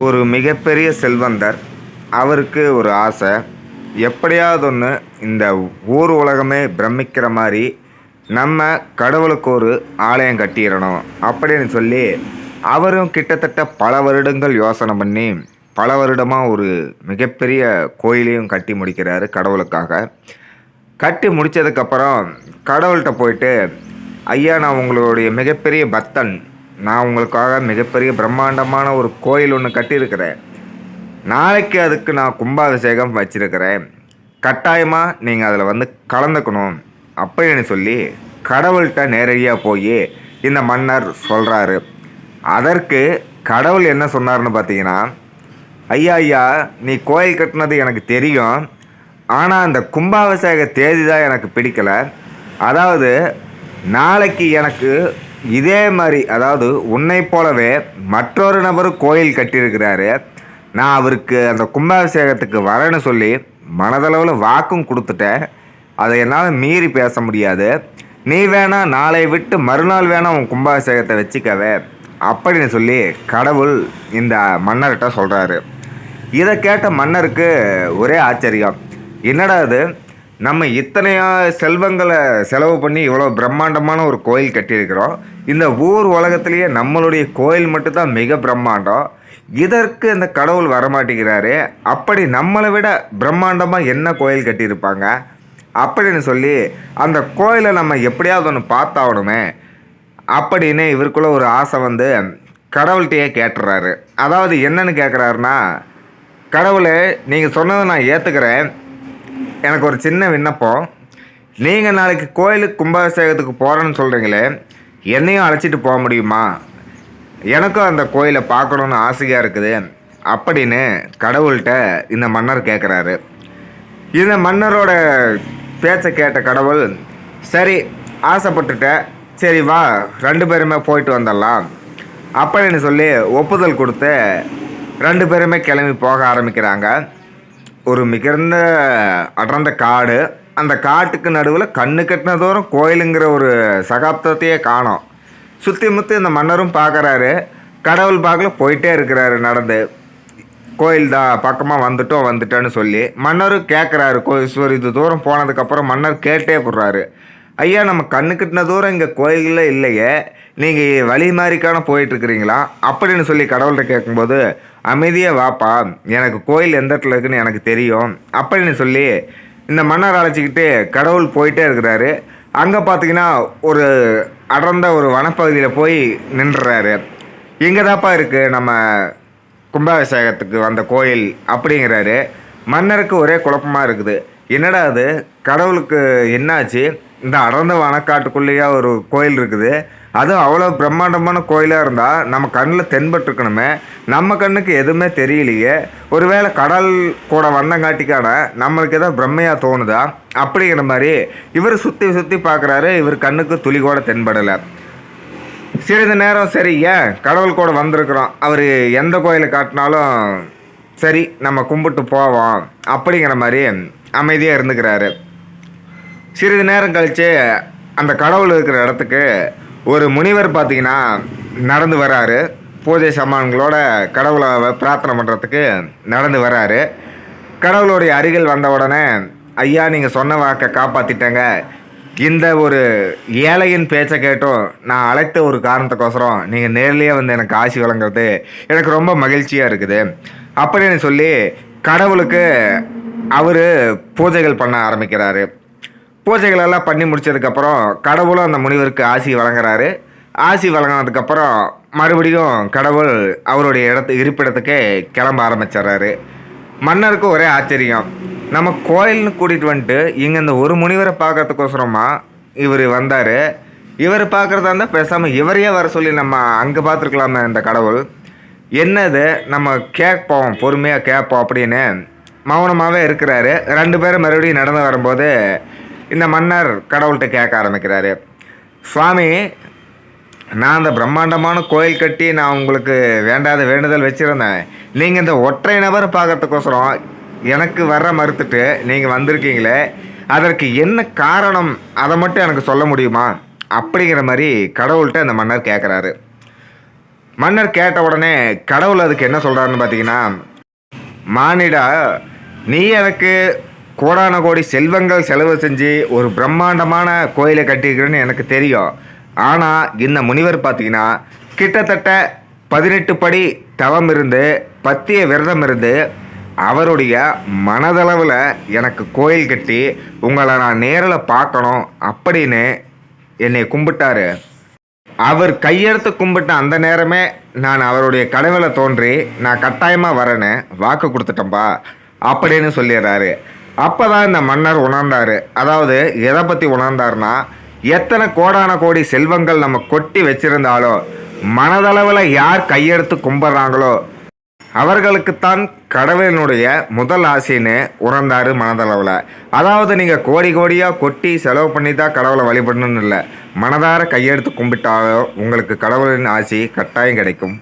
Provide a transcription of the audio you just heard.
ஒரு மிகப்பெரிய செல்வந்தர். அவருக்கு ஒரு ஆசை. எப்படியாவது ஒன்று இந்த ஊர் உலகமே பிரமிக்கிற மாதிரி நம்ம கடவுளுக்கு ஒரு ஆலயம் கட்டிடணும் அப்படின்னு சொல்லி அவரும் கிட்டத்தட்ட பல வருடங்கள் யோசனை பண்ணி பல வருடமாக ஒரு மிகப்பெரிய கோயிலையும் கட்டி முடிக்கிறாரு கடவுளுக்காக. கட்டி முடித்ததுக்கப்புறம் கடவுள்கிட்ட போயிட்டு, ஐயா நான் உங்களுடைய மிகப்பெரிய பக்தன். நான் உங்களுக்காக மிகப்பெரிய பிரம்மாண்டமான ஒரு கோயில் ஒன்று கட்டியிருக்கிறேன். நாளைக்கு அதுக்கு நான் கும்பாபிஷேகம் வச்சிருக்கிறேன். கட்டாயமாக நீங்கள் அதில் வந்து கலந்துக்கணும் அப்படின்னு சொல்லி கடவுள்கிட்ட நேரடியாக போய் இந்த மன்னர் சொல்கிறாரு. அதற்கு கடவுள் என்ன சொன்னார்னு பார்த்தீங்கன்னா, ஐயா ஐயா நீ கோயில் கட்டினது எனக்கு தெரியும். ஆனால் அந்த கும்பாபிஷேக தேதி தான் எனக்கு பிடிக்கலை. அதாவது நாளைக்கு எனக்கு இதே மாதிரி, அதாவது உன்னை போலவே மற்றொரு நபர் கோயில் கட்டியிருக்கிறாரு. நான் அவருக்கு அந்த கும்பாபிஷேகத்துக்கு வரேன்னு சொல்லி மனதளவில் வாக்கும் கொடுத்துட்டேன். அதை என்னால் மீறி பேச முடியாது. நீ வேணா நாளை விட்டு மறுநாள் வேணா உன் கும்பாபிஷேகத்தை வச்சுக்கவே அப்படின்னு சொல்லி கடவுள் இந்த மன்னர்கிட்ட சொல்கிறாரு. இதை கேட்ட மன்னருக்கு ஒரே ஆச்சரியம். என்னடா அது, நம்ம இத்தனையா செல்வங்களை செலவு பண்ணி இவ்வளோ பிரம்மாண்டமான ஒரு கோயில் கட்டியிருக்கிறோம். இந்த ஊர் உலகத்திலேயே நம்மளுடைய கோயில் மட்டும்தான் மிக பிரம்மாண்டம். இதற்கு இந்த கடவுள் வரமாட்டேங்கிறாரு. அப்படி நம்மளை விட பிரம்மாண்டமாக என்ன கோயில் கட்டியிருப்பாங்க அப்படின்னு சொல்லி அந்த கோயிலை நம்ம எப்படியாவது ஒன்று பார்த்தாகணுமே அப்படின்னு இவருக்குள்ள ஒரு ஆசை வந்து கடவுள்கிட்டையே கேட்டுறாரு. அதாவது என்னன்னு கேட்குறாருன்னா, கடவுளே நீங்கள் சொன்னதை நான் ஏற்றுக்கிறேன். எனக்கு ஒரு சின்ன விண்ணப்பம். நீங்கள் நாளைக்கு கோயிலுக்கு கும்பாபிஷேகத்துக்கு போகிறேன்னு சொல்கிறீங்களே, என்னையும் அழைச்சிட்டு போக முடியுமா? எனக்கும் அந்த கோயிலை பார்க்கணுன்னு ஆசையாக இருக்குது அப்படின்னு கடவுள்கிட்ட இந்த மன்னர் கேட்குறாரு. இந்த மன்னரோட பேச்சை கேட்ட கடவுள், சரி ஆசைப்பட்டுட்ட, சரி வா 2 பேருமே போயிட்டு வந்துடலாம் அப்படின்னு சொல்லி ஒப்புதல் கொடுத்து 2 பேருமே கிளம்பி போக ஆரம்பிக்கிறாங்க. ஒரு மிகுந்த அடர்ந்த காடு. அந்த காட்டுக்கு நடுவில் கண்ணு கட்டின தூரம் கோயிலுங்கிற ஒரு சகாப்தத்தையே காணோம். சுற்றி முற்றி இந்த மன்னரும் பார்க்குறாரு. கடவுள் பார்க்கல போயிட்டே இருக்கிறாரு நடந்து. கோயில் தான் பக்கமாக வந்துட்டோன்னு சொல்லி மன்னரும் கேட்குறாரு. கோயில் இது தூரம் போனதுக்கப்புறம் மன்னர் கேட்டே போடுறாரு, ஐயா நம்ம கண்ணு கட்டின தூரம் இங்கே கோயிலில் இல்லையே, நீங்கள் வழி மாதிரிக்கான போயிட்டுருக்கிறீங்களா அப்படின்னு சொல்லி கடவுள்கிட்ட கேட்கும்போது, அமைதியாக வாப்பா, எனக்கு கோயில் எந்த இடத்துல இருக்குன்னு எனக்கு தெரியும் அப்படின்னு சொல்லி இந்த மன்னர் அழைச்சிக்கிட்டு கடவுள் போயிட்டே இருக்கிறாரு. அங்கே பார்த்தீங்கன்னா ஒரு அடர்ந்த ஒரு வனப்பகுதியில் போய் நின்றுறாரு. இங்கே தான்ப்பா இருக்குது நம்ம கும்பாபிஷேகத்துக்கு வந்த கோயில் அப்படிங்கிறாரு. மன்னருக்கு ஒரே குழப்பமாக இருக்குது. என்னடா அது, கடவுளுக்கு என்னாச்சு? இந்த அடர்ந்த வனக்காட்டுக்குள்ளேயே ஒரு கோயில் இருக்குது, அதுவும் அவ்வளோ பிரம்மாண்டமான கோயிலாக இருந்தால் நம்ம கண்ணில் தென்பட்டுருக்கணுமே, நம்ம கண்ணுக்கு எதுவுமே தெரியலையே, ஒருவேளை கடல் கூட வந்தங்காட்டிக்கான நம்மளுக்கு ஏதோ பிரம்மையாக தோணுதா அப்படிங்கிற மாதிரி இவர் சுற்றி சுற்றி பார்க்குறாரு. இவர் கண்ணுக்கு துளி கூட தென்படலை. சிறிது நேரம் சரி, ஏன் கடவுள் கூட வந்திருக்கிறோம், அவர் எந்த கோயிலை காட்டினாலும் சரி நம்ம கும்பிட்டு போவோம் அப்படிங்கிற மாதிரி அமைதியாக இருந்துக்கிறாரு. சிறிது நேரம் கழித்து அந்த கடவுள் இருக்கிற இடத்துக்கு ஒரு முனிவர் பார்த்திங்கன்னா நடந்து வராரு. பூஜை சாமான்களோட கடவுளை பிரார்த்தனை பண்ணுறதுக்கு நடந்து வராரு. கடவுளுடைய அருகில் வந்த உடனே, ஐயா நீங்கள் சொன்ன வாக்கை காப்பாற்றிட்டேங்க. இந்த ஒரு ஏழையின் பேச்சை கேட்டும் நான் அழைத்த ஒரு காரணத்துக்கோசரம் நீங்கள் நேர்லேயே வந்து எனக்கு ஆசி வழங்குறது எனக்கு ரொம்ப மகிழ்ச்சியாக இருக்குது அப்படின்னு சொல்லி கடவுளுக்கு அவர் பூஜைகள் பண்ண ஆரம்பிக்கிறாரு. பூஜைகளெல்லாம் பண்ணி முடித்ததுக்கப்புறம் கடவுளும் அந்த முனிவருக்கு ஆசி வழங்குறாரு. ஆசி வழங்கினதுக்கப்புறம் மறுபடியும் கடவுள் அவருடைய இருப்பிடத்துக்கே கிளம்ப ஆரம்பிச்சிட்றாரு. மன்னருக்கு ஒரே ஆச்சரியம். நம்ம கோயில்னு கூட்டிகிட்டு வந்துட்டு இங்கே இந்த ஒரு முனிவரை பார்க்கறதுக்கோசரமா இவர் வந்தார். இவர் பார்க்குறதா இருந்தால் பேசாமல் இவரையே வர சொல்லி நம்ம அங்கே பார்த்துருக்கலாமே இந்த கடவுள். என்னது, நம்ம கேட்போம், பொறுமையாக கேட்போம் அப்படின்னு மௌனமாகவே இருக்கிறாரு. 2 பேரும் மறுபடியும் நடந்து வரும்போது இந்த மன்னர் கடவுள்கிட்ட கேட்க ஆரம்பிக்கிறாரு, சுவாமி நான் அந்த பிரம்மாண்டமான கோயில் கட்டி நான் உங்களுக்கு வேண்டாத வேண்டுதல் வச்சுருந்தேன். நீங்கள் இந்த ஒற்றை நபரை பார்க்கறதுக்கோசரம் எனக்கு வர மறுத்துட்டு நீங்கள் வந்திருக்கீங்களே, அதற்கு என்ன காரணம், அதை மட்டும் எனக்கு சொல்ல முடியுமா அப்படிங்கிற மாதிரி கடவுள்கிட்ட அந்த மன்னர் கேட்குறாரு. மன்னர் கேட்ட உடனே கடவுள் அதுக்கு என்ன சொல்கிறாருன்னு பார்த்தீங்கன்னா, மானிடா, நீ எனக்கு கோடான கோடி செல்வங்கள் செலவு செஞ்சு ஒரு பிரம்மாண்டமான கோயிலை கட்டியிருக்கிறேன்னு எனக்கு தெரியும். ஆனால் இந்த முனிவர் பார்த்தீங்கன்னா கிட்டத்தட்ட 18 படி தவம் இருந்து பத்திய விரதம் இருந்து அவருடைய மனதளவில் எனக்கு கோயில் கட்டி உங்களை நான் நேரில் பார்க்கணும் அப்படின்னு என்னை கும்பிட்டாரு. அவர் கையெடுத்து கும்பிட்ட அந்த நேரமே நான் அவருடைய கனவுல தோன்றி நான் கட்டாயமாக வரேன்னு வாக்கு கொடுத்துட்டேன்பா அப்படின்னு சொல்லிடுறாரு. அப்போ தான் இந்த மன்னர் உணர்ந்தார். அதாவது எதை பற்றி உணர்ந்தார்னா, எத்தனை கோடான கோடி செல்வங்கள் நம்ம கொட்டி வச்சிருந்தாலும் மனதளவில் யார் கையெடுத்து கும்பிட்றாங்களோ அவர்களுக்குத்தான் கடவுளினுடைய முதல் ஆசைன்னு உணர்ந்தார் மனதளவில். அதாவது நீங்கள் கோடி கோடியாக கொட்டி செலவு பண்ணி தான் கடவுளை வழிபடணும்னு இல்லை, மனதார கையெடுத்து கும்பிட்டாலும் உங்களுக்கு கடவுளின் ஆசி கட்டாயம் கிடைக்கும்.